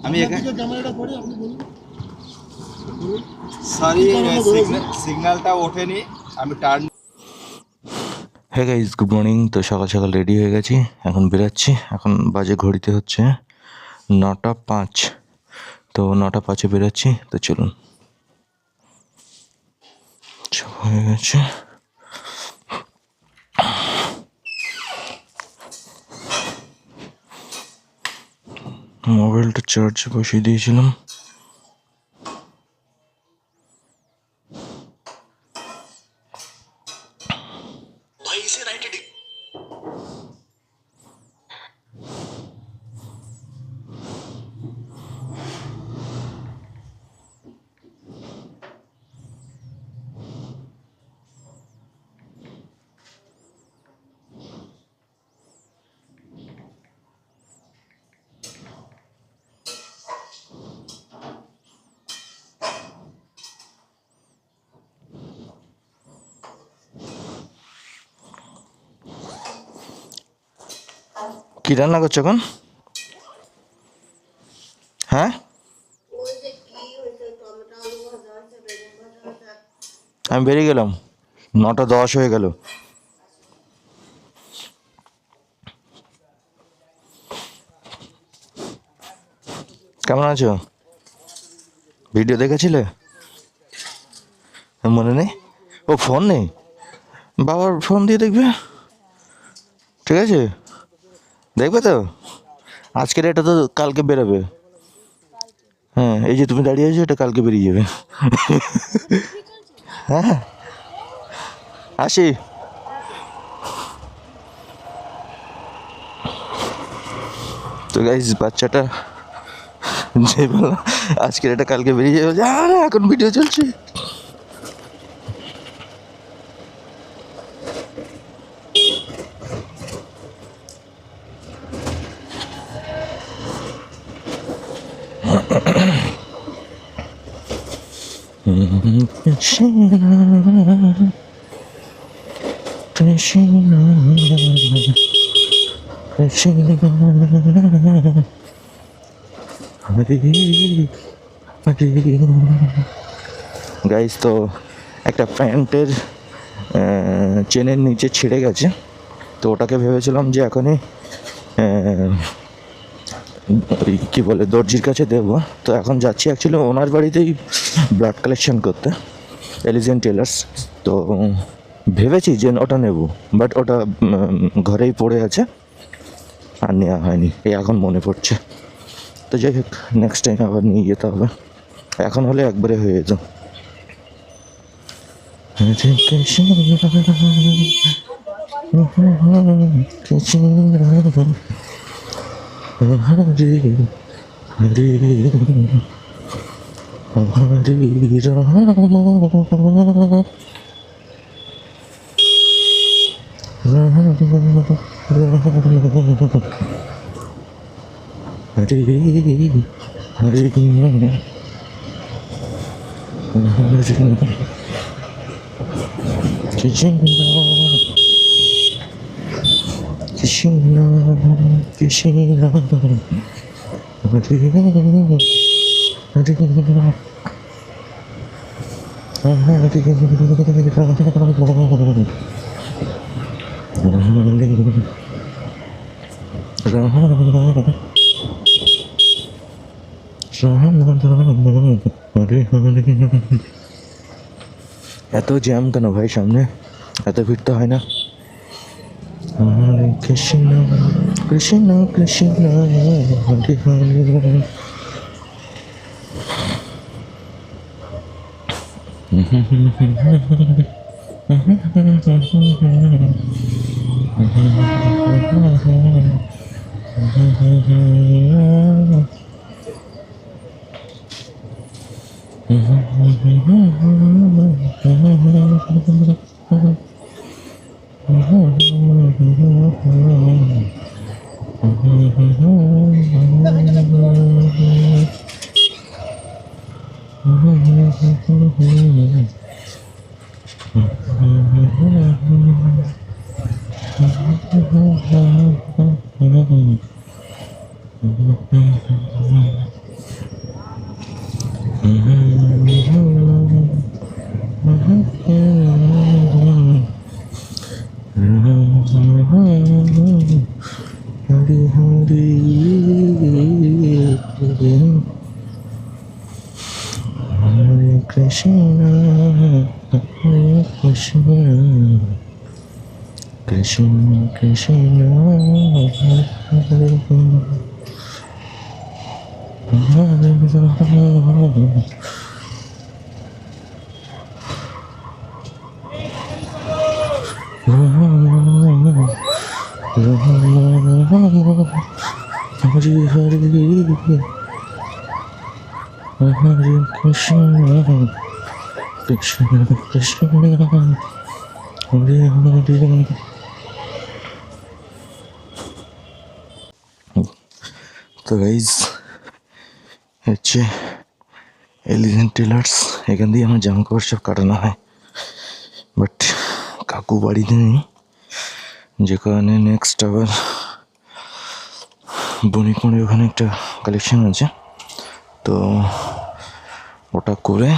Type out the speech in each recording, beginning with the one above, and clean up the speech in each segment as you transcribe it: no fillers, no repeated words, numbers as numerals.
আমি এখানে ক্যামেরাটা করে আপনি বলুন। সরি, সিগন্যালটা ওঠেনি, আমি turn. Hey guys, good morning. তো সকাল সকাল রেডি হয়ে গেছি, এখন বেরাচ্ছি। এখন বাজে ঘড়িতে হচ্ছে 9:05। তো 9:05-এ বেরাচ্ছি। তো চলুন, সব হয়ে গেছে। মোবাইলটা চার্জে বসিয়ে দিয়েছিলাম। কি রান্না করছো এখন? হ্যাঁ, আমি বেরিয়ে গেলাম। 9:10 হয়ে গেল। কেমন আছো? ভিডিও দেখেছিলে? মনে নেই? ও, ফোন নেই? বাবার ফোন দিয়ে দেখবে, ঠিক আছে? দেখবে তো? আজকের এটা তো কালকে বেরোবে। হ্যাঁ, এই যে তুমি দাঁড়িয়ে আছো, এটা কালকে বেরিয়ে যাবে। হ্যাঁ, আসি। তো গাইস, বাচ্চাটা যে বললাম আজকের এটা কালকে বেরিয়ে যাবে, এখন ভিডিও চলছে। গাইস, তো একটা প্যান্টের চেনের নিচে ছিঁড়ে গেছে। তো ওটাকে ভেবেছিলাম যে এখনই ওই কী বলে দর্জির কাছে দেবো। তো এখন যাচ্ছি অ্যাকচুয়ালি ওনার বাড়িতেই ব্লাড কালেকশন করতে, এলিজেন্ট টেলার্স। তো ভেবেছি যে ওটা নেব, বাট ওটা ঘরেই পড়ে আছে, আর নেওয়া হয়নি। এই এখন মনে পড়ছে। তো যাই হোক, নেক্সট টাইম আবার নিয়ে যেতে হবে। এখন হলে একবারে হয়ে যেত। এত জ্যাম কেন ভাই সামনে? এত ভিড় তো হয় না। হরে কৃষ্ণ কৃষ্ণ কৃষ্ণ হরে হরে। হরি হরি হরে কৃষ্ণ হরে কৃষ্ণ কৃষ্ণ কৃষ্ণ হরে হরে হরে রাম হরে হরে হরে কৃষ্ণ কৃষ্ণ কৃষ্ণ হরে হরে। তো গাইজ হচ্ছে এলিগেন্ট টেলার্স, এখান দিয়ে আমার জামা কাপড় সব কাটানো হয়, বাট কাকু বাড়িতে নেই, যে কারণে নেক্সট আবার বণিকমোড়ে ওখানে একটা কালেকশন আছে, তো ওটা করে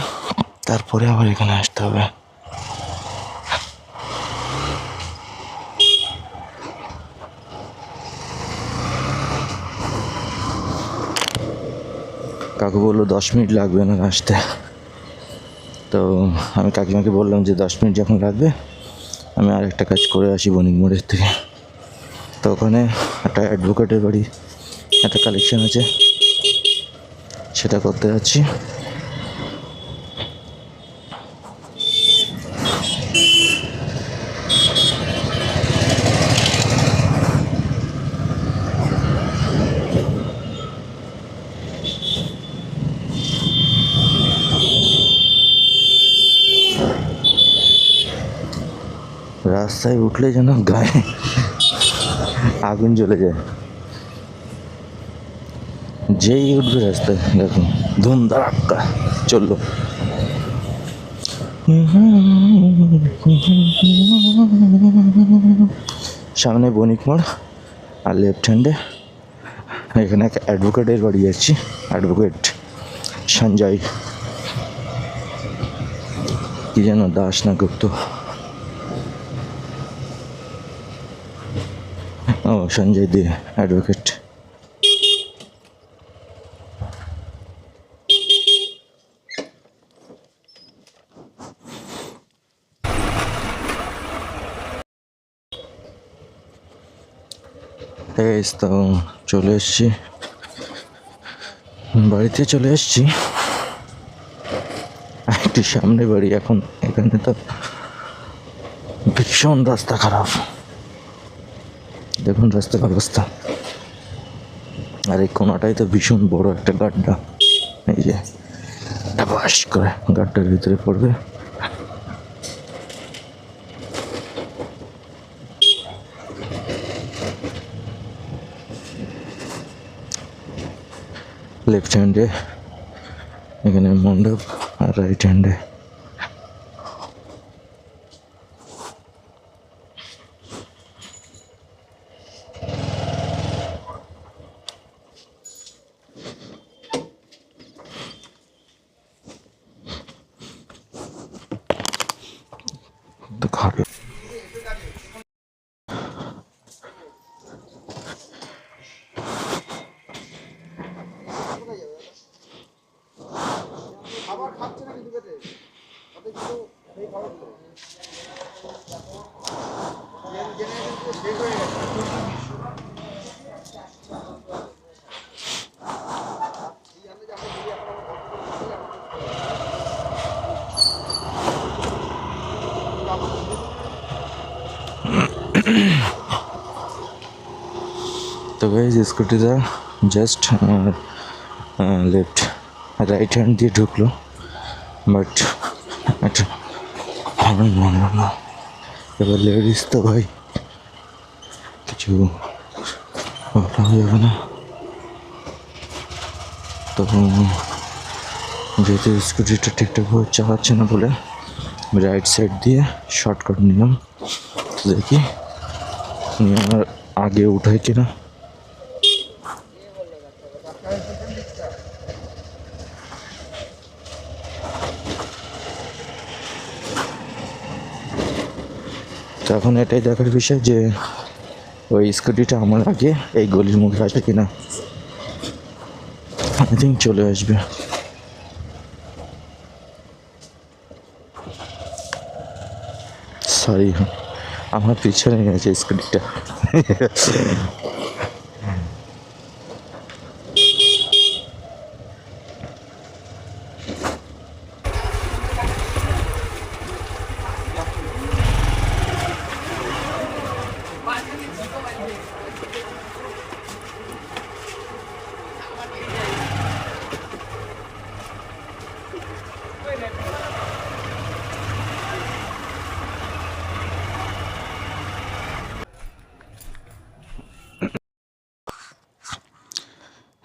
তারপরে আবার এখানে আসতে হবে। কাকু বললো 10 মিনিট লাগবে না আসতে, তো আমি কাকিমাকে বললাম যে 10 মিনিট যখন লাগবে আমি আর একটা কাজ করে আসি বণিকমোড়ের থেকে। তো ওখানে একটা অ্যাডভোকেটের বাড়ি একটা কালেকশন আছে, সেটা করতে যাচ্ছি। রাস্তায় উঠলে যেন গায়ে আগুন জ্বলে যায়, যেই উঠবে রাস্তায় দেখুন ধুম ধাক্কা চললো। সামনে বণিকমোড় আর লেফট হ্যান্ডে এখানে এক অ্যাডভোকেটের বাড়ি যাচ্ছি, অ্যাডভোকেট সঞ্জয় কি যেন দাস না গুপ্ত, ও সঞ্জয় দে অ্যাডভোকেট। তো চলে এসছি, বাড়িতে চলে এসছি, একটু সামনে বাড়ি। এখন এখানে তো ভীষণ রাস্তা খারাপ, দেখুন রাস্তার অবস্থা, আর এই কোনাটাই তো ভীষণ বড় একটা গাড্ডা, এই যে ডাবাস করে গাড্ডার ভিতরে পড়বে। লেফট হ্যান্ডে এখানে মণ্ডপ আর রাইট হ্যান্ডে তো খাবে। তো গাইজ স্কুটিটা জাস্ট লেফট রাইট হ্যান্ড দিয়ে ঢুকলো, বাট একটা হর্ন মানলো না। এবার লেডিস তো ভাই কিছু বলা যাবে না, তো যেহেতু স্কুটিটা ঠিকঠাকভাবে চালাচ্ছে না বলে রাইট সাইড দিয়ে শর্টকাট নিলাম, দেখি নিয়ে আমার আগে উঠায় কিনা। তো এখন এটাই দেখার বিষয় যে ওই স্কুটিটা আমার আগে এই গলির মুখে আছে কিনা। আই থিঙ্ক চলে আসবে। সরি, আমার পিছনে আছে স্কুটিটা।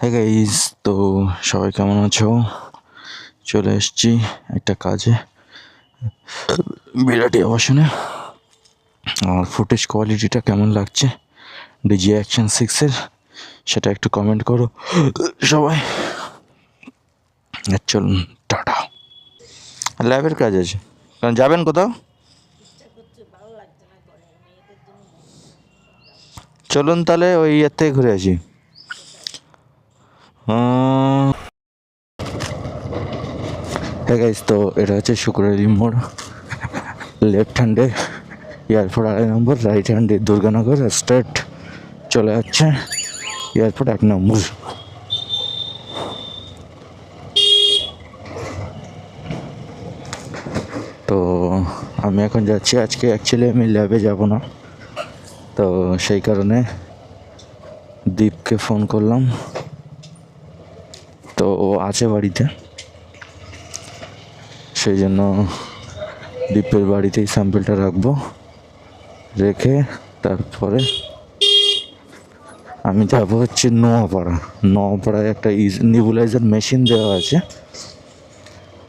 হ্যাঁ গাইস, তো সবাই কেমন আছো? চলে এসছি একটা কাজে, বিরাটি আবাসনে। আর ফুটেজ কোয়ালিটিটা কেমন লাগছে ডিজি অ্যাকশন 6-এর সেটা একটু কমেন্ট করো সবাই। চলুন, টাটা। ল্যাবের কাজ আছে, কারণ যাবেন কোথাও? চলুন তাহলে ওই ইয়ের থেকে ঘুরে আসি। হ্যাঁ গাইস, তো এটা হচ্ছে শুক্রবারি মোড়। লেফট হ্যান্ডে এয়ারপোর্ট 2 নম্বর, রাইট হ্যান্ডে দুর্গানগর, স্ট্রেট চলে যাচ্ছে এয়ারপোর্ট 1 নম্বর। তো আমি এখন যাচ্ছি। আজকে অ্যাকচুয়ালি আমি ল্যাবে যাব না, তো সেই কারণে দীপকে ফোন করলাম। তো ও আছে বাড়িতে, সেই জন্য দীপের বাড়িতেই স্যাম্পেলটা রাখবো। রেখে তারপরে আমি যাবো হচ্ছে নোয়াপাড়ায় একটা নিবুলাইজার মেশিন দেওয়া আছে।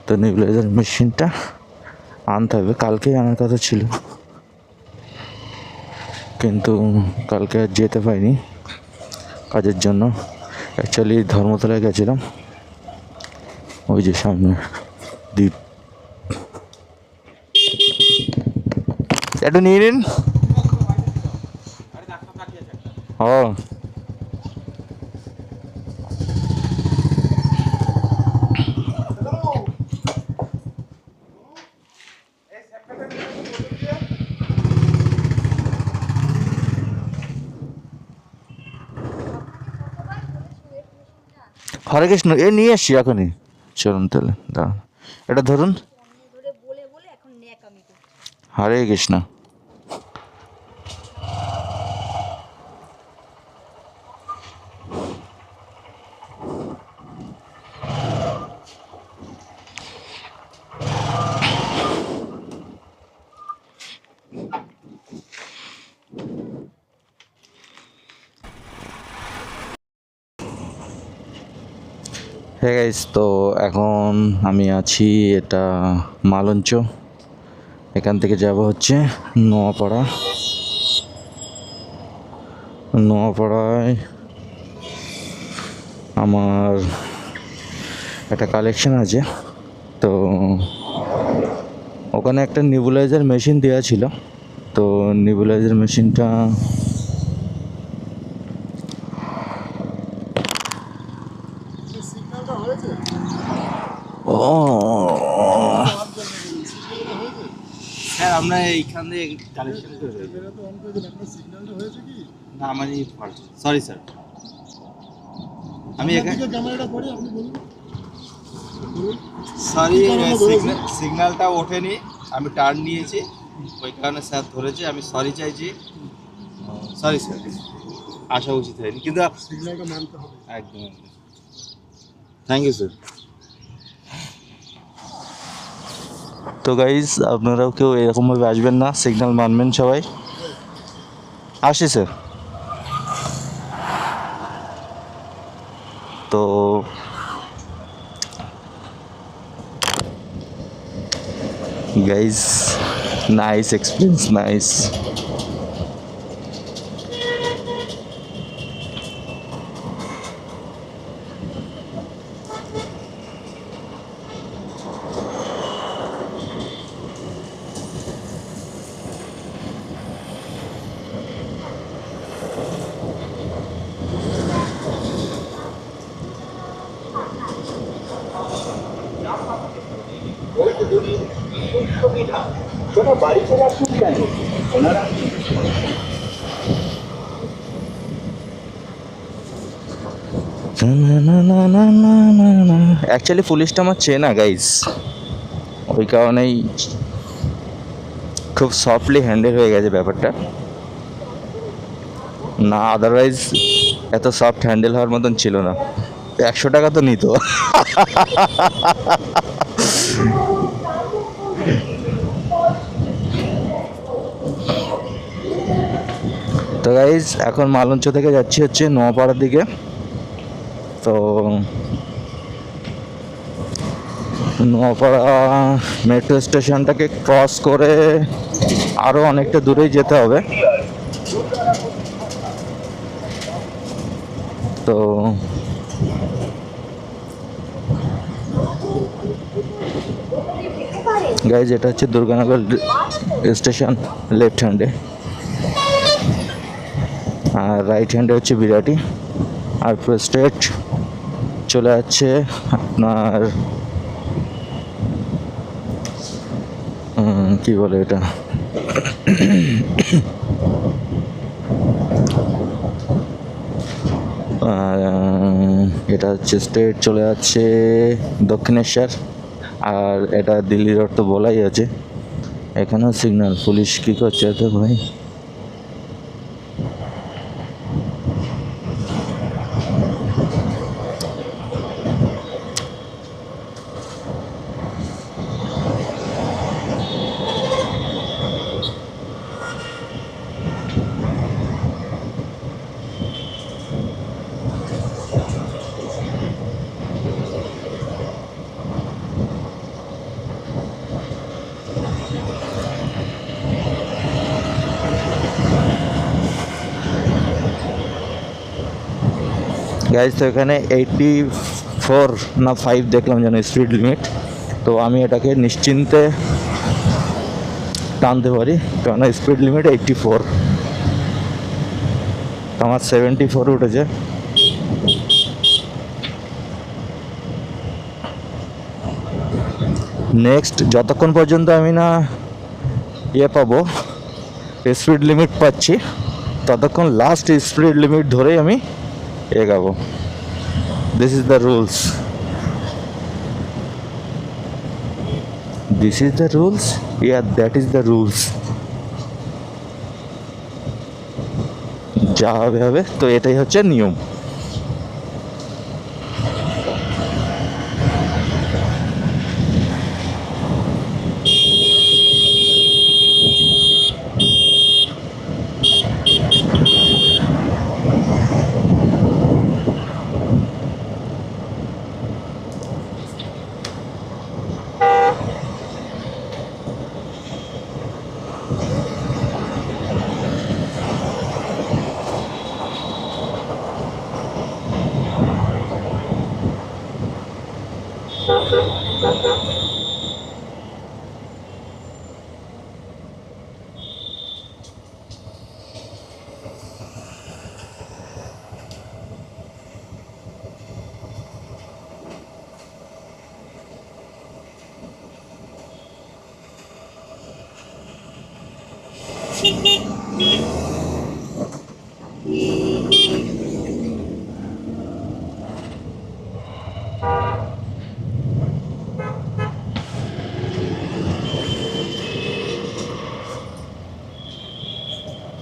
তো নিবুলাইজার মেশিনটা আনতে হবে। কালকেই আনার কথা ছিল, কিন্তু কালকে আর যেতে পারিনি কাজের জন্য। অ্যাকচুয়ালি ধর্মতলায় গেছিলাম, ওই যে সামনে দ্বীপ। একটু নিয়ে নিন। ও হরে কৃষ্ণ, এ নিয়ে এসছি এখনই। চলুন তাহলে, দাঁড়ান, এটা ধরুন। হরে কৃষ্ণ। হ্যাঁ গাইস, তো এখন আমি আছি এটা মালঞ্চ। এখান থেকে যাব হচ্ছে নোয়াপাড়ায় আমার একটা কালেকশন আছে। তো ওখানে একটা নিবুলাইজার মেশিন দেওয়া ছিল। তো নিবুলাইজার মেশিনটা ও স্যার আমরা এইখান থেকে কালেকশন করে না, আমার সরি স্যার, আমি সরি সিগন্যালটা ওঠেনি, আমি টার্ন নিয়েছি, ওই কারণে স্যার ধরেছে। আমি সরি চাইছি, সরি স্যার, আসা উচিত হয়নি, কিন্তু সিগন্যালটা মানতে হবে। একদম, থ্যাংক ইউ স্যার। তো গাইজ, আপনারাও কেউ এরকমভাবে আসবেন না, সিগন্যাল মানবেন সবাই। আসি স্যার। তো guys, nice experience, nice. Actually পুলিশটা আমার চেনা গাইস, ওই কারণেই খুব সফটলি হ্যান্ডেল হয়ে গেছে ব্যাপারটা, না আদারওয়াইজ এত সফট হ্যান্ডেল হওয়ার মতন ছিল না। 100 টাকা তো নিত। তো গাইজ এখন মালঞ্চ থেকে যাচ্ছি হচ্ছে নোয়াপাড়ার দিকে। তো নোয়াপাড়া মেট্রো স্টেশনটাকে ক্রস করে আরও অনেকটা দূরেই যেতে হবে। তো গাইজ এটা হচ্ছে দুর্গানগর স্টেশন লেফট হ্যান্ডে, আর রাইট হ্যান্ডে হচ্ছে বিরাটি। আর পুরো স্ট্রেট চলে যাচ্ছে আপনার কি বলে এটা, এটা হচ্ছে স্ট্রেট চলে যাচ্ছে দক্ষিণেশ্বর। আর এটা দিল্লি রোড তো বলাই আছে। এখানেও সিগন্যাল, পুলিশ কী করছে তো ভাই। গাইজ তো এখানে 84 না 5 দেখলাম যেন স্পিড লিমিট। তো আমি এটাকে নিশ্চিন্তে টানতে পারি, কেননা স্পিড লিমিট 84, আমার 74 উঠেছে। নেক্সট যতক্ষণ পর্যন্ত আমি না পাবো, স্পিড লিমিট পাচ্ছি, ততক্ষণ লাস্ট স্পিড লিমিট ধরেই আমি এগাবো। This is the rules, this is the rules, yeah that is the rules. যা হবে হবে, তো এটাই হচ্ছে নিয়ম।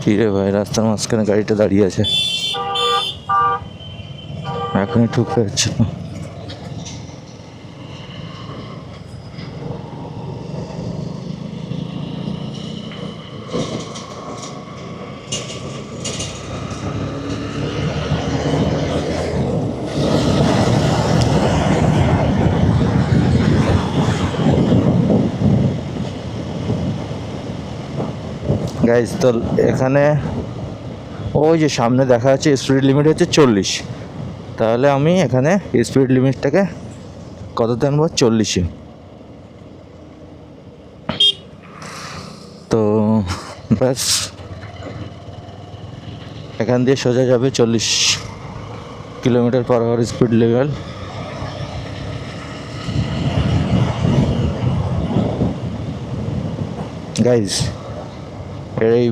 কি রে ভাই, রাস্তার মাঝখানে গাড়িটা দাঁড়িয়ে আছে, এখনই ঠুকতে হচ্ছে। গাইজ তো এখানে ওই যে সামনে দেখা যাচ্ছে স্পিড লিমিট হচ্ছে 40, তাহলে আমি এখানে স্পিড লিমিটটাকে কততে আনবো, 40-এ। তো ব্যাস এখান দিয়ে সোজা যাবে 40 কিলোমিটার/আওয়ার স্পিড লেভেল। গাইজ এই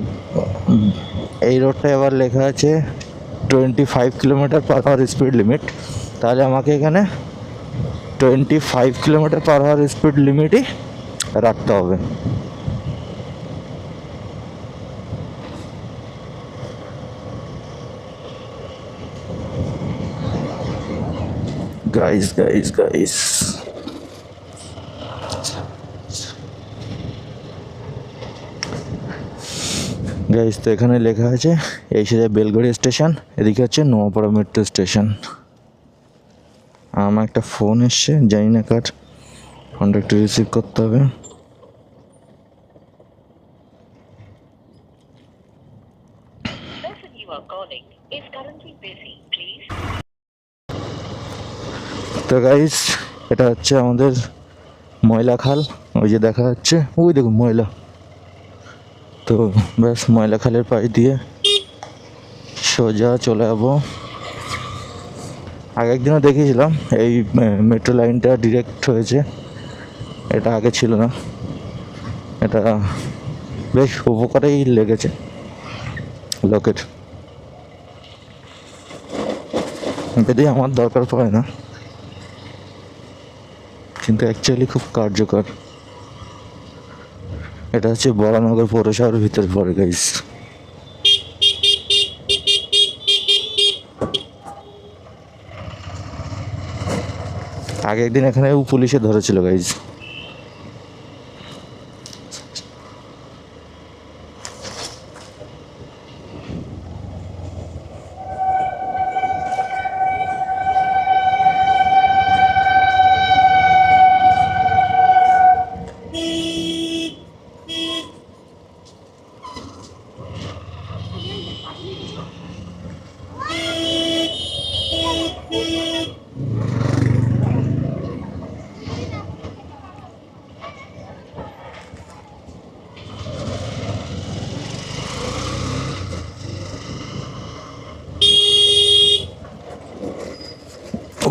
এই রোডটা এবার লেখা আছে 25 কিলোমিটার/আওয়ার স্পিড লিমিট, তাহলে আমাকে এখানে 25 কিলোমিটার/আওয়ার স্পিড লিমিটই রাখতে হবে। গাইস গাইস গাইস গাইস তো এখানে লেখা আছে এই সাথে বেলগড়ি স্টেশন, এদিকে হচ্ছে নোয়াপাড়া মেট্রো স্টেশন। আমার একটা ফোন এসছে, জানি না কার, ফোনটা একটু রিসিভ করতে হবে। person you are calling is currently busy. Please. তো গাইস এটা হচ্ছে আমাদের ময়লা খাল, ওই যে দেখা যাচ্ছে, ওই দেখুন ময়লা। তো ব্যাস ময়লা খালের পাশ দিয়ে সোজা চলে যাবো। আগে একদিনও দেখিয়েছিলাম এই মেট্রো লাইনটা ডিরেক্ট হয়েছে, এটা আগে ছিল না। এটা বেশ উপকারেই লেগেছে লোকের, যদি আমার দরকার পড়ে না, কিন্তু অ্যাকচুয়ালি খুব কার্যকর। এটা হচ্ছে বরানগর পৌরসভার ভিতর পড়ে গাইস। আগে একদিন এখানে পুলিশে ধরেছিল গাইস।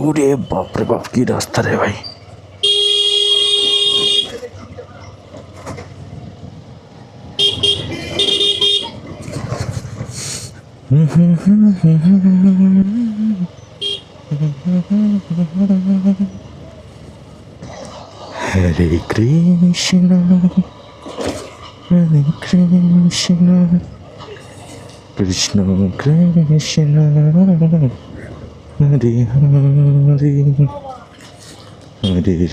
ওরে বাপরে বাপ, কি রাস্তা রে ভাই। হরে কৃষ্ণ হরে কৃষ্ণ কৃষ্ণ কৃষ্ণ হরে হরে হরে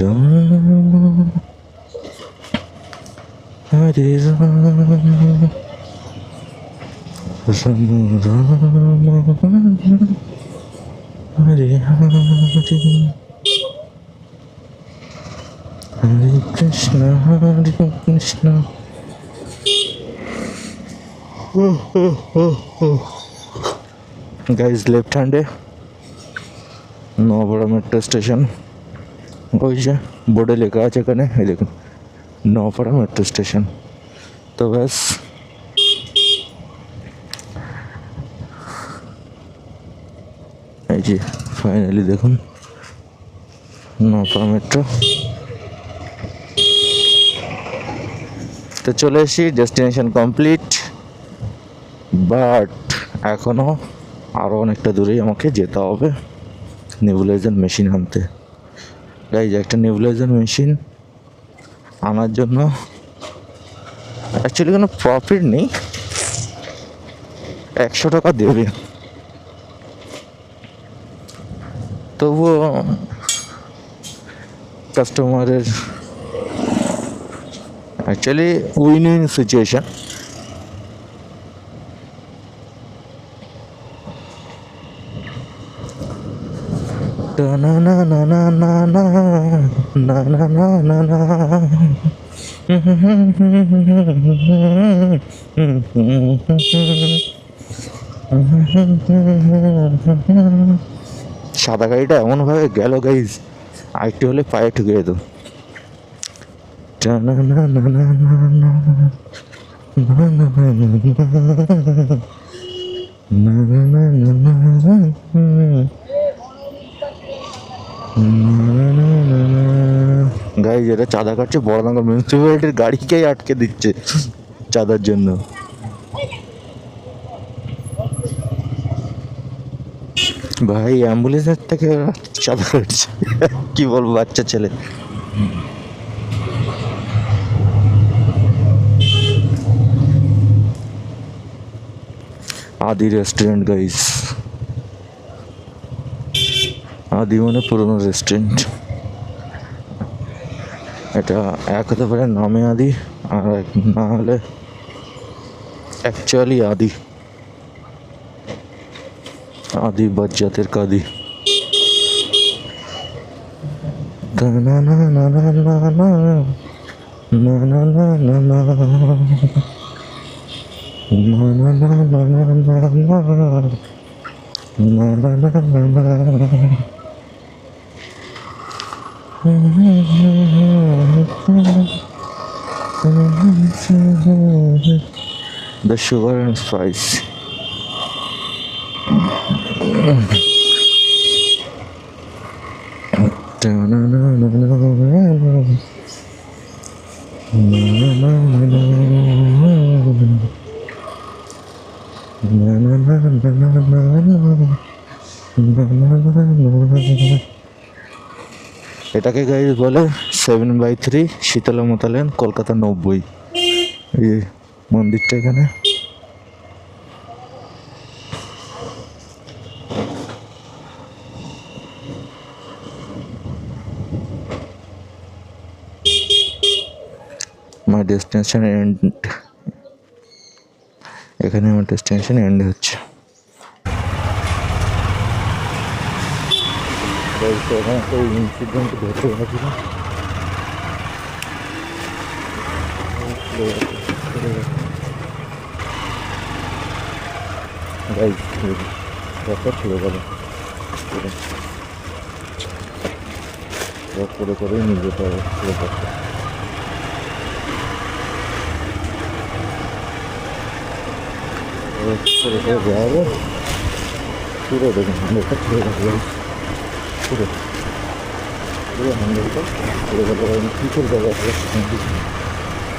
রাম হরে রাম রাম রাম হরে হরে হরে কৃষ্ণ গাইজ লেফট হ্যান্ডে নোয়াপাড়া মেট্রো স্টেশন, ওই যে বোর্ডে লেখা আছে এখানে, এই দেখুন নোয়াপাড়া মেট্রো স্টেশন। তো ব্যাস এই যে ফাইনালি দেখুন নোয়াপাড়া মেট্রো। তো চলে এসেছি, ডেস্টিনেশন কমপ্লিট, বাট এখনও আরও অনেকটা দূরেই আমাকে যেতে হবে নেবুলাইজার মেশিন আনতে। গাইজ একটা নেবুলাইজার মেশিন আনার জন্য অ্যাকচুয়ালি কোনো প্রফিট নেই, 100 টাকা দেবে, তবুও কাস্টমারের অ্যাকচুয়ালি উইন উইন সিচুয়েশন। না না না না না না না না না না না সাদা গাড়িটা এমনভাবে গেল গাইজ, আরেকটু হলে পায়ে ঠুকে যেত। না না না না না না না না না গাই যেটা চাঁদা কাটছে বড়নগর মিউনিসিপ্যালিটির গাড়িকেই আটকে দিচ্ছে চাঁদার জন্য। ভাই অ্যাম্বুলেন্সের থেকে চাঁদা কাটছে, কি বলবো বাচ্চা ছেলে। আদি রেস্টুরেন্ট গাইস, আদি মানে পুরোনো রেস্টুরেন্ট। এটা এক হতে পারে নামে আদি, আর এক না হলে অ্যাকচুয়ালি আদি, আদি বজ্জাতের কাদি। না না না না না না না না না না না না the sugar and spice. এটাকে গাইজ বলে 7/3 শীতলা মাতা লেন, কলকাতা 90। এই মন্দিরটা এখানে। মাই ডেস্টিনেশন এন্ড, এখানে আমার ডেস্টিনেশন এন্ড হচ্ছে। এখানে একটা ইনসিডেন্ট ঘটে গেছিল। ছেড়ে গেল করে করেই নিয়ে যেতে হবে করে দেওয়া হবে পুরো। দেখুন হ্যান্ডেলটা ছেড়ে গেল, পুরো পুরো হ্যান্ডেলটা ছেড়ে গেল। কী করে দেওয়া হবে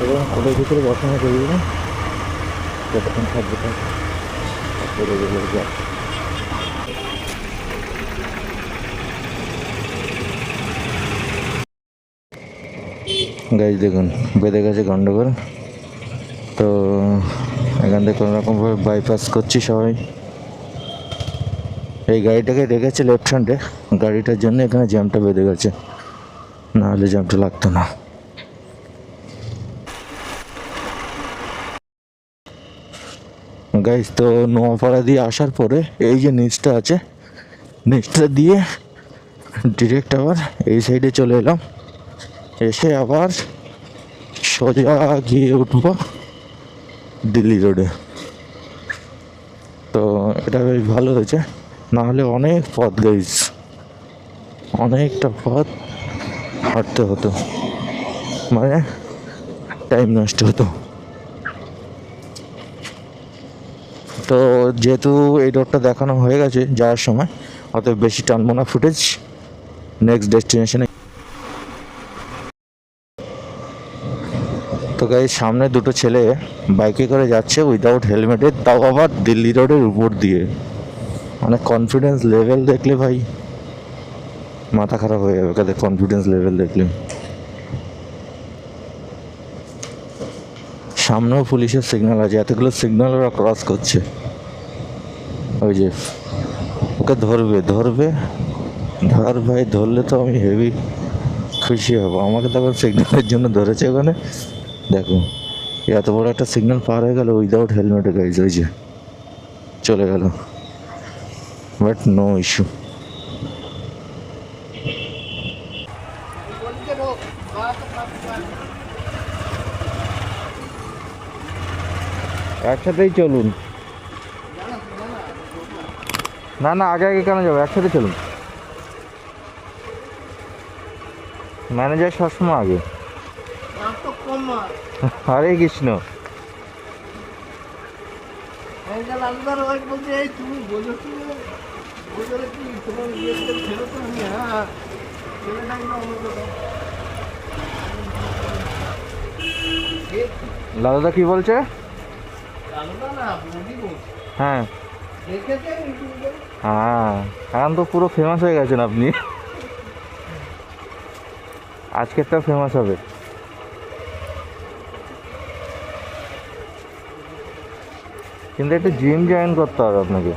এবং ওটার ভিতরে বসানো করি না, যতক্ষণ থাকবে করে গেলে যা। গাইজ দেখুন বেঁধে গেছে গন্ডগোল। তো এখান থেকে কোনোরকমভাবে বাইপাস করছি সবাই। এই গাড়িটাকে রেখেছে লেফট হ্যান্ডে, গাড়িটার জন্য এখানে জ্যামটা বেঁধে গেছে, নাহলে জ্যামটা লাগতো না। গাইজ তো নোয়াপাড়া দিয়ে আসার পরে এই যে নিচটা আছে, নিচটা দিয়ে ডিরেক্ট আবার এই সাইডে চলে এলাম, এসে আবার সোজা গিয়ে উঠবো দিল্লি রোডে। তো এটা বেশ ভালো হয়েছে, নাহলে অনেক পথ গাইজ, অনেকটা পথ হাঁটতে হতো, মানে টাইম নষ্ট হতো। তো যেহেতু এই রোডটা দেখানো হয়ে গেছে যাওয়ার সময়, অত বেশি টানবো না ফুটেজ। নেক্সট ডেস্টিনেশনে। তো গাইজ সামনে দুটো ছেলে বাইকে করে যাচ্ছে উইদাউট হেলমেটে, তাও আবার দিল্লি রোডের উপর দিয়ে। মানে কনফিডেন্স লেভেল দেখলে ভাই মাথা খারাপ হয়ে যাবে, কাদের কনফিডেন্স লেভেল দেখলে। সামনেও পুলিশের সিগন্যাল আছে, এতগুলো সিগন্যাল ওরা ক্রস করছে। ওই যে ওকে ধরবে ধরবে, ধর ভাই, ধরলে তো আমি হেভি খুশি হব। আমাকে তখন সিগন্যালের জন্য ধরেছে ওখানে। দেখো এত বড় একটা সিগন্যাল পার হয়ে গেল উইদাউট হেলমেটে গাইজ, ওই যে চলে গেল, বাট নো ইস্যু। একসাথেই চলুন, না না আগে আগে কেন যাবো, একসাথে চলুন। ম্যানেজার সবসময় আগে। হরে কৃষ্ণ। লাদাদা কি বলছে? হ্যাঁ হ্যাঁ, এখন তো পুরো ফেমাস হয়ে গেছেন আপনি। আজকেরটা ফেমাস হবে। কিন্তু একটু জিম জয়েন করতে হবে আপনাকে।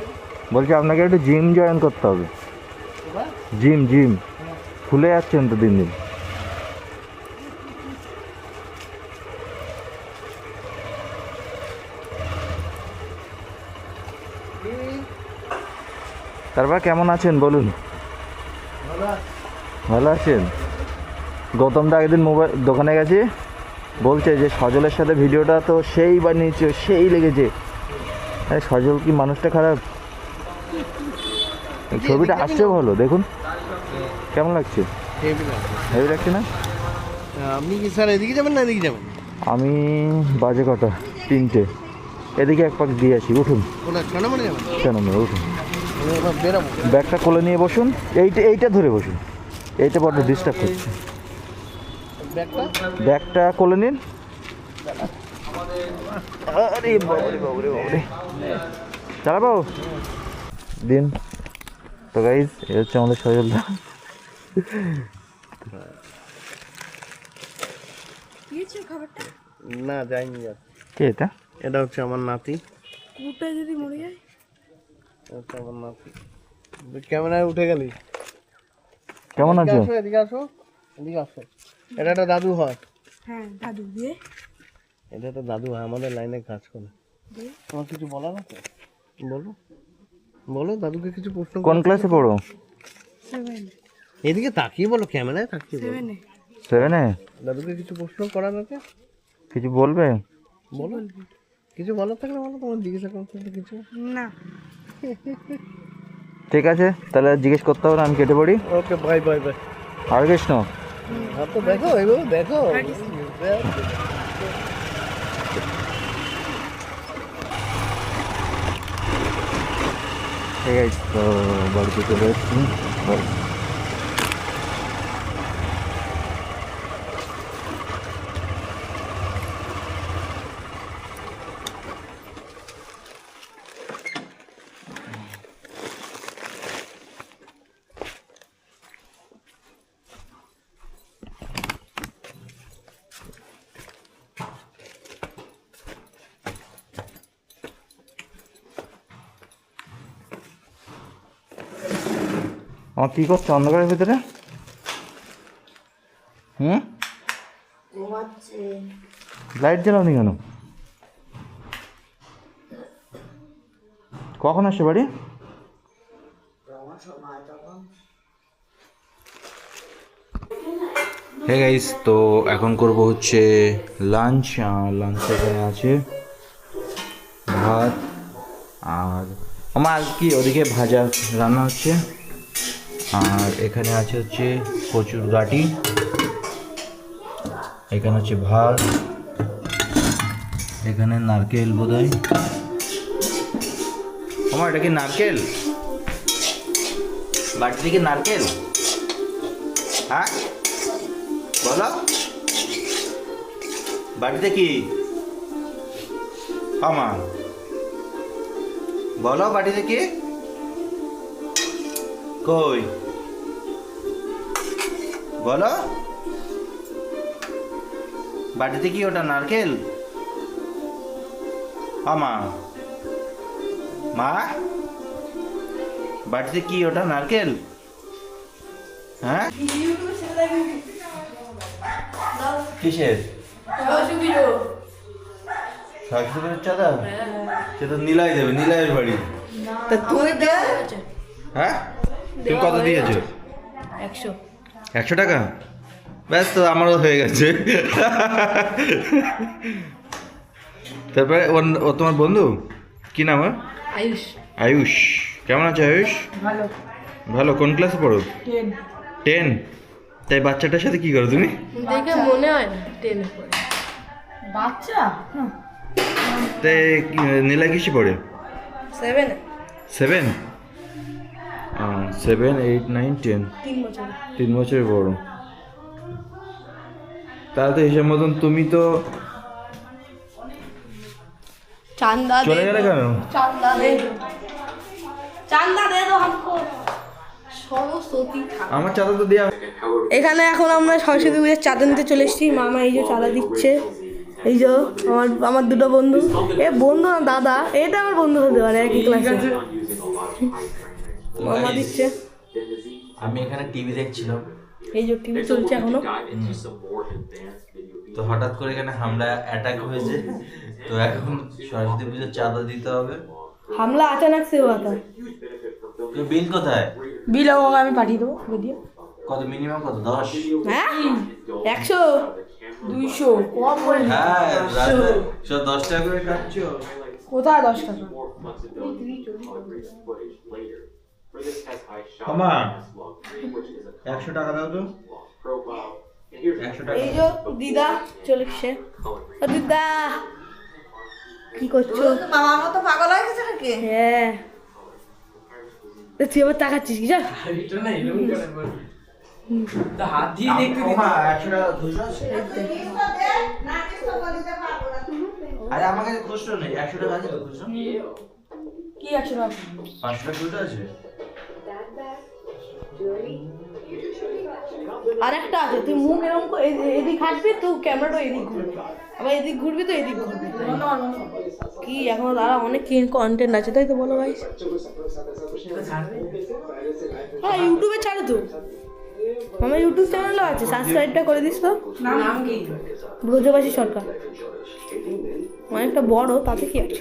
বলছি আপনাকে একটু জিম জয়েন করতে হবে। জিম ফুলে যাচ্ছেন তো দিন দিন। তারপর কেমন আছেন বলুন? ভালো আছেন? গৌতম দা একদিন মোবাইল দোকানে গেছি, বলছে যে সজলের সাথে ভিডিওটা তো সেই বানিয়েছে, সেই লেগেছে। আরে সজল কি মানুষটা খারাপ? ছবিটা আসছে ভালো, দেখুন কেমন লাগছে। হেভি লাগছে না? আপনি কি স্যার এদিকে যাবেন না এদিকে যাবেন? আমি বাজে কটা 3টে, এদিকে এক পাক দিয়ে আসি। উঠুন। ওটা কেন মনে যাবেন? কেন নয়, উঠুন। আমি এবার বেরাবো। ব্যাগটা কোলে নিয়ে বসুন। এইটা ধরে বসুন, এইটা বড্ড ডিস্টার্ব করছে। ব্যাগটা ব্যাগটা কোলে নিন। আরে বাবারে চালাবো দিন। তো গাইজ এ হচ্ছে আমাদের সজলদা। না যাইনি আর। কে এটা? এটা হচ্ছে আমার নাতি। কুকুরটা যদি মরে যায়? এটা হচ্ছে আমার নাতি। ক্যামেরায় উঠে গেলি। কেমন এদিকে আছো? আসো, এদিকে আসো, এদিকে আসো। এটা একটা দাদু হয়। হ্যাঁ দাদু দিয়ে এটা একটা দাদু হয়, আমাদের লাইনে কাজ করে। তোমার কিছু বলার আছে? বলো বলো, দাদুকে কিছু প্রশ্ন কোন ক্লাসে পড়ো? 7 এদিকে তাকিয়ে বলো, ক্যামেরায় তাকিয়ে বলো। 7 7-এ? দাদুকে কিছু প্রশ্ন করার আছে? কিছু বলবে? বলো, কিছু বলার থাকলে বলো, তোমার জিজ্ঞাসা করতে হবে কিছু। না ঠিক আছে, তাহলে জিজ্ঞেস করতে হবে না, আমি কেটে পড়ি। ওকে, বাই বাই বাই। হরে কৃষ্ণ। আর তো দেখো এগুলো দেখো। ঠিক আছে, তো বাড়িতে চলে এসছি। আমার কী করছে অন্ধকারের ভিতরে? লাইট জ্বালাওনি কেন? কখন আসছে বাড়ি? হে গাইস, তো এখন করব হচ্ছে লাঞ্চ। লাঞ্চ এখানে আছে ভাত আর আমার কি ওদিকে ভাজা রান্না হচ্ছে, আর এখানে আছে হচ্ছে কচুর গাটি, এখানে হচ্ছে ভাত, এখানে নারকেল বোধহয়। আমার এটা কি নারকেল? বাড়িতে কি নারকেল? হ্যাঁ বলো, বাড়িতে কি? আমার বলো, বাড়িতে কি? কই বলো, বাড়িতে কি ওটা নারকেল? আমার মা, বাড়িতে কি ওটা নারকেল? হ্যাঁ কিসের? শাশুড়ির চাঁদা? সে তো নীলাই দেবে, নীলাইয়ের বাড়ি। তা তুই দে। হ্যাঁ তুমি কত দিয়েছো? 100 টাকা? ব্যাস, তো আমারও হয়ে গেছে। তারপরে ও তোমার বন্ধু কি নাম? আয়ুষ। আয়ুষ। কেমন আছে আয়ুষ? ভালো। ভালো। কোন ক্লাসে পড়ো? 10 10? তাই বাচ্চাটার সাথে কি করো তুমি? দেখে মনে হয় না 10 পড়ে বাচ্চা। তাই নীলা কিসে পড়ে? 7 7? 7, 8, 9, 10 3 বছর 3 বছরের বড়। তাহলে তো হিসাব মতন তুমি তো চান্দা চলে গেলে কেন? চান্দা দে চান্দা দে তো हमको সরস্বতী ঠাকুর। আমার চাঁদা তো দেওয়া। এখানে এখন আমরা সরস্বতী পুজোর চাঁদা নিতে চলে এসেছি। মামা এই যে চাঁদা দিচ্ছে, এই যে আমার দুটো বন্ধু, এ বন্ধু না দাদা, এটা আমার বন্ধু হতে পারে একই ক্লাসে। মামা দিচ্ছে। আমি এখানে টিভি দেখছিলাম, এই যে টিভি চলছে এখনো। তো হঠাৎ করে এখানে হামলা অ্যাটাক হয়েছে, তো এখন সরস্বতী পুজোর চাঁদা দিতে হবে। হামলা अचानक से हुआ था। তো বিল কোথায়? বিল হোক আমি পাঠিয়ে দেবো ভিডিও। কত মিনিমাম কত? 10? হ্যাঁ 100 200 কম বলে। হ্যাঁ সব 10 টাকা করে কাটছো। কোথায় 10 টাকা? মামা 100 টাকা দাও তো। 100 টাকা। এই যে দিদা চলে এসছে। ও দিদা কি করছো? মামার মতো পাগল হয়ে গেছে নাকি? হ্যাঁ তুই আবার তাকাচ্ছিস কি যা? মামা 100 টাকা খুচরো আছে? আরে আমার কাছে খুচরো নেই, 100 টাকা আছে তো খুচরো? কি 100 টাকা? 500 টাকা খুচরো আছে? আরেকটা আছে, তুই মুখ এরকম এদিক হাসবি, তুই ক্যামেরাটা এদিক ঘুরবি, আবার এদিক ঘুরবি তো এদিক ঘুরবি। কি এখনো দাঁড়া, অনেক কন্টেন্ট আছে তাই তো, বলো ভাই। হ্যাঁ ইউটিউবে ছাড়ে তো, আমার ইউটিউব চ্যানেলও আছে, সাবস্ক্রাইবটা করে দিস তো। নাম কি? ব্রজবাসী সরকার। অনেকটা বড়, তাতে কি আছে।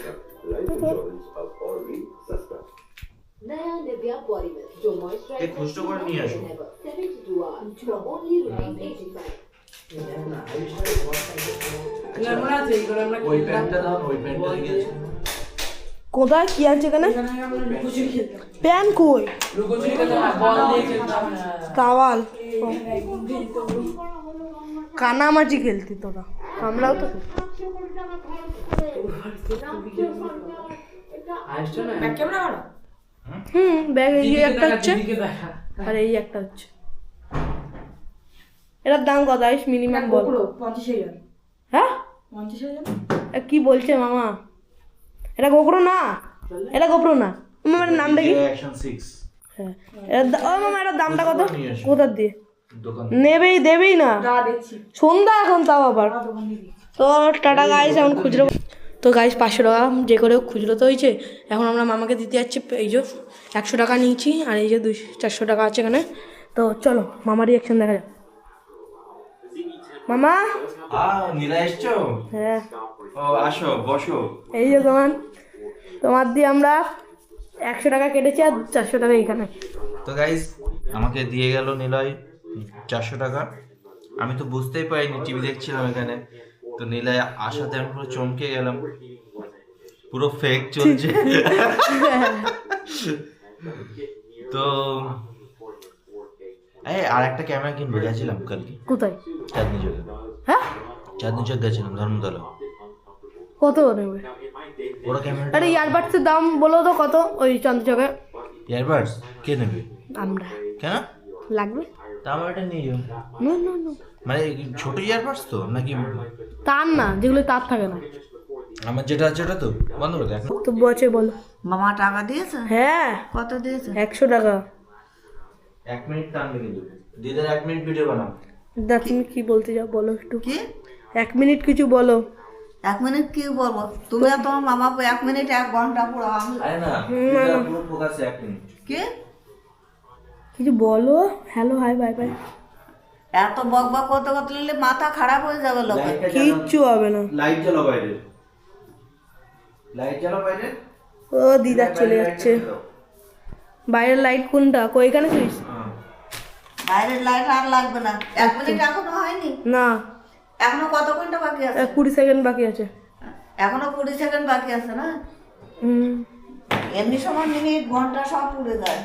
नया निविया बॉडी मिल्क जो मॉइस्चराइज এই খুচরো করে নিয়ে আসো। 72 hours for only ₹85 ওই প্যান্টটা দাও, ওই প্যান্টটা গেছে। কোথায় কি আছে এখানে? প্যান কই? কাওয়াল কানামাজি খেলতি তোরা, আমরাও তো। ব্যাগ এই একটা হচ্ছে আর এই একটা হচ্ছে। এটার দাম কত আইস মিনিমাম বল? 50,000। হ্যাঁ 50,000? কি বলছে মামা? এটা গোপ্রো না, এটা গোপ্রো না। মামার নামটা কি? অ্যাকশন 6 হ্যাঁ ও মামা এটার দামটা কত? নিয়ে এসো। কোথা দিয়ে দোকান নেবেই? দেবেই না, দেখছি সন্ধ্যা এখন তাও আবার। তো টাটা গাইস, এখন খুচরো তো গাইস 500 টাকা যে করে খুচরো তো হয়েছে। এখন আমরা মামাকে দিতে যাচ্ছি। এই যে 100 টাকা নিয়েছি আর এই যে 400 টাকা আছে এখানে। তো চলো মামার রিয়াকশন দেখা যাক। মামা নীলা এসছো? হ্যাঁ ও আসো বসো। এই যে তোমার দিয়ে আমরা 100 টাকা কেটেছি আর 400 টাকা এখানে। তো গাইস আমাকে দিয়ে গেল নিলয় 400 টাকা। আমি তো বুঝতেই পারিনি, টিভি দেখছিলাম এখানে, তো নিলয় আসাতে আমি পুরো চমকে গেলাম, পুরো ফেক চলছে। তো এই আর একটা ক্যামেরা কিনবো, গেছিলাম কালকে কোথায়? চাঁদনি চকে। হ্যাঁ চাঁদনি চক গেছিলাম, ধর্মতলা। কত নেবে? ওরা ক্যামেরা আরে ইয়ারবাডসের দাম বলো তো কত ওই চন্দ্রচকে? ইয়ারবাডস কে নেবে? আমরা। কেন লাগবে? তা আমার এটা নিয়ে যাও। নো নো নো, মানে ছোট ইয়ারবাডস তো নাকি? তার না, যেগুলো তার থাকে না। আমার যেটা আছে ওটা তো বন্ধ করে দেখ। বক্তব্য আছে বলো। মামা টাকা দিয়েছে? হ্যাঁ কত দিয়েছে? 100 টাকা। 1 মিনিট টানবে কিন্তু দিদার 1 মিনিট ভিডিও বানাও। দেখ তুমি কি বলতে চাও বলো একটু। কি 1 মিনিট কিছু বলো। 1 মিনিট কি বলবো? তুমি আর তোমার মামা 1 মিনিট 1 ঘন্টা পুরো আরে না দিদা পুরো ফোকাসে 1 মিনিট। কি কিছু বলো। Hello hi bye bye. এত বক বক করতে করতে নিলে মাথা খারাপ হয়ে যাবে লোকের। কিচ্ছু হবে না। লাইট জ্বালাও বাইরে, লাইট জ্বালাও বাইরে। ও দিদা চলে যাচ্ছে। বাইরের লাইট কোনটা? কই এখানে ছিস? বাইরের লাইট আর লাগবে না। 1 মিনিট এখনো হয়নি? না এখনো কত ঘন্টা বাকি আছে? 20 সেকেন্ড বাকি আছে। এখনো 20 সেকেন্ড বাকি আছে না? হুম এমনি সময় মিনিট ঘন্টা সব পুড়ে যায়।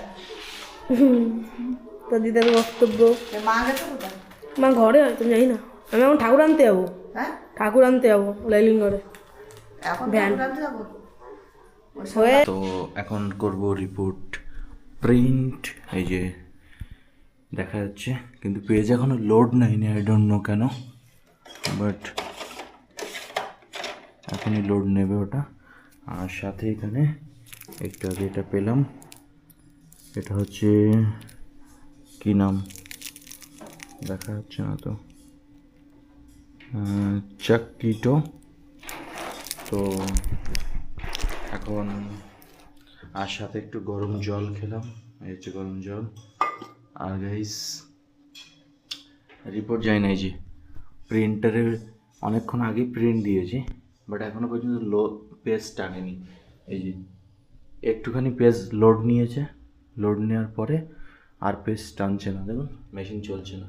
তো দিদার বক্তব্য। এ মা গেছে কোথায়? মা ঘরে হয়তো জানি না। আমি এখন ঠাকুর আনতে যাবো। হ্যাঁ ঠাকুর আনতে যাবো লাইলিং ঘরে। এখন ভ্যান। ঠাকুর আনতে যাবো? হয়ে তো এখন করব রিপোর্ট প্রিন্ট এই যে দেখা যাচ্ছে, কিন্তু পেজ এখনও লোড নেয়নি, আই ডোন্ট নো কেন, বাট এখনই লোড নেবে ওটা। আর সাথে এখানে একটু আগে এটা পেলাম, এটা হচ্ছে কি নাম দেখা যাচ্ছে না তো, চাকিটো। তো এখন আর সাথে একটু গরম জল খেলাম, এই হচ্ছে গরম জল। আর গাইস রিপোর্ট যাই নাই, যে প্রিন্টারের অনেকক্ষণ আগে প্রিন্ট দিয়েছি, বাট এখনও পর্যন্ত পেজ টানেনি। এই যে একটুখানি পেজ লোড নিয়েছে, লোড নেওয়ার পরে আর পেজ টানছে না, দেখুন মেশিন চলছে না।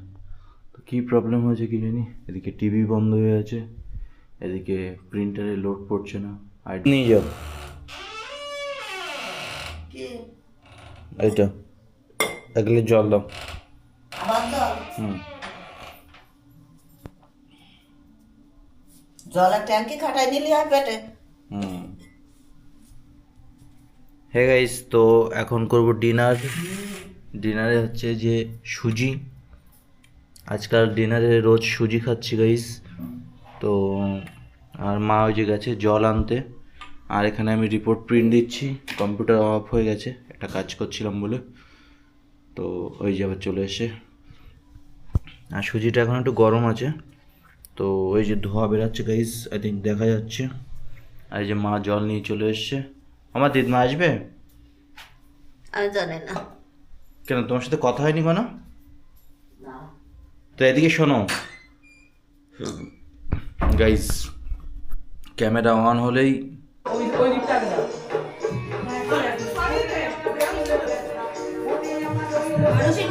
তো কী প্রবলেম হয়েছে কি জানি, এদিকে টিভি বন্ধ হয়ে আছে, এদিকে প্রিন্টারে লোড পড়ছে না। আর নিয়ে যাও এইটা, এগুলো জল দাও। আবার জল, হুম, জলের ট্যাঙ্কি খাটাই নিলি হয় পেটে। হুম। হে গাইস, তো এখন করব ডিনার। ডিনারে হচ্ছে যে সুজি, আজকাল ডিনারে রোজ সুজি খাচ্ছি গাইস। তো আর মা ওই যে গেছে জল আনতে, আর এখানে আমি রিপোর্ট প্রিন্ট দিচ্ছি, কম্পিউটার অফ হয়ে গেছে একটা কাজ করছিলাম বলে, তো ওই যে আবার চলে এসে। আর সুজিটা এখন একটু গরম আছে, তো ওই যে ধোঁয়া বেরাচ্ছে গাইস, আই থিঙ্ক দেখা যাচ্ছে। আর এই যে মা জল নিয়ে চলে এসছে। আমার দিদমা আসবে? আমি জানি না। কেন, তোমার সাথে কথা হয়নি কোনো? তো এদিকে শোনো গাইস, ক্যামেরা অন হলেই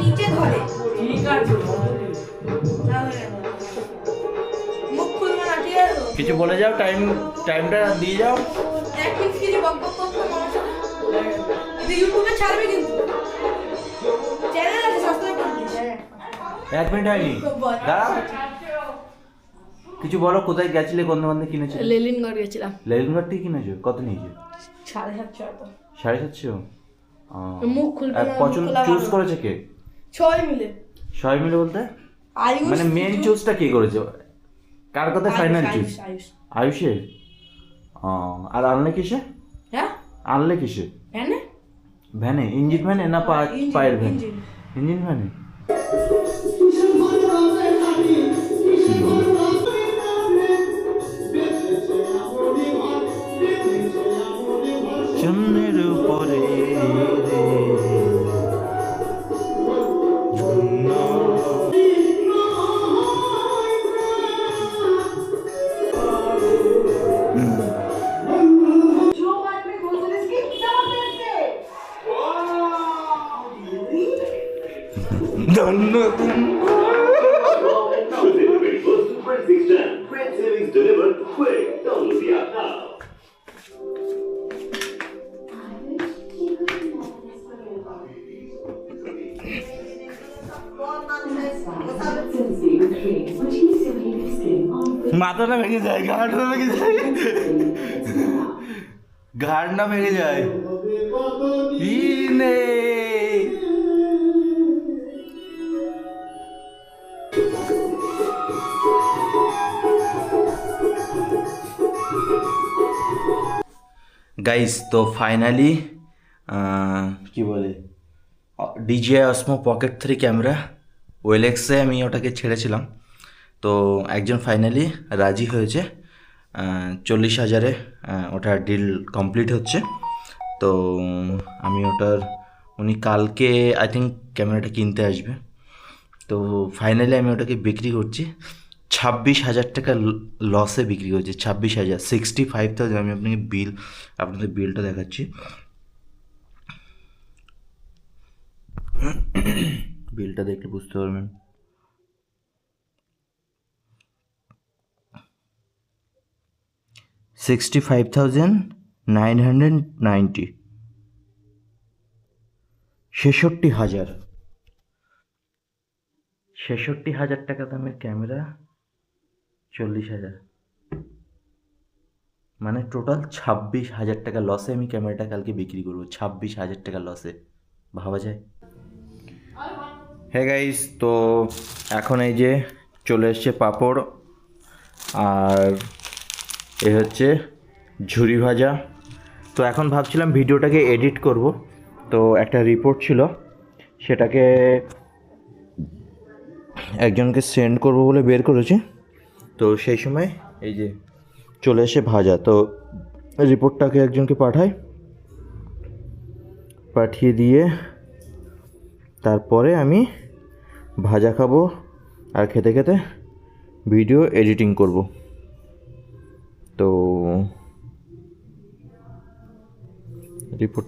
নিচে ধরে মুখ খুলবে না, ঠিক আছে? কিছু বলে যাও, টাইমটা দিয়ে যাও। কিছু বক বক করতে মানুষ কিন্তু ইউটিউবে ছাড়বে, কিন্তু চ্যানেল আছে, সাবস্ক্রাইব করে দিস। 1 মিনিট হয়নি, দাঁড়াও। কিছু বলো, কোথায় গেছিলে, কোন দোকান থেকে কিনেছো? লেলিনগড় গেছিলাম। লেলিনগড় থেকে কিনেছো? কত নিয়েছো? 750 750? মুখ খুলবে না, পছন্দ চুজ করেছে কে? ছয় মিলে সবাই মিলে বলতে আয়ুষ, মানে মেন চুজটা কে করেছে, কার কথা ফাইনাল চুজ? আয়ুষ। আয়ুষের? আর আনলে কিসে? হ্যাঁ, আনলে কিসে? ভ্যানে। ভ্যানে? ইঞ্জিন ভ্যানে না পায়ের ভ্যান? ইঞ্জিন। ইঞ্জিন ভ্যানে। চন্দ্রের উপরে Great savings delivered quick. Download the app now. মাথাটা ভেঙে যায়, ঘাড়টা ভেঙে যায়, ঘাড়টা ভেঙে যায়। ইনে গাইস, তো ফাইনালি কি বলে DJI Osmo Pocket 3 ক্যামেরা ওয়েলেক্সে আমি ওটাকে ছেড়েছিলাম, তো একজন ফাইনালি রাজি হয়েছে। 40,000-এ ওটা ডিল কমপ্লিট হচ্ছে। তো আমি ওটার উনি কালকে আই থিঙ্ক ক্যামেরাটা কিনতে আসবে। তো ফাইনালি আমি ওটাকে বিক্রি করছি 26,000 টাকা লসে বিক্রি করছি। 26,000, 65,000। আমি আপনাদের বিলটা দেখাচ্ছি। বিলটা দেখলে বুঝতে পারবেন। $65,990, 66,000, 66,000 টাকা দামের ক্যামেরা, 40,000, মানে টোটাল 26,000 টাকা লসে আমি ক্যামেরাটা কালকে বিক্রি করবো। 26,000 টাকা লসে, ভাবা যায়। হ্যাঁ গাইস, তো এখন এই যে চলে এসছে পাঁপড় আর এ হচ্ছে ঝুরি ভাজা। তো এখন ভাবছিলাম ভিডিওটাকে এডিট করব, তো একটা রিপোর্ট ছিল সেটাকে একজনকে সেন্ড করব বলে বের করেছি। তো সেই সময় এই যে চলে এসে ভাজা, তো রিপোর্টটাকে একজনকে পাঠিয়ে দিয়ে তারপরে আমি ভাজা খাবো আর খেতে খেতে ভিডিও এডিটিং করব। তো রিপোর্ট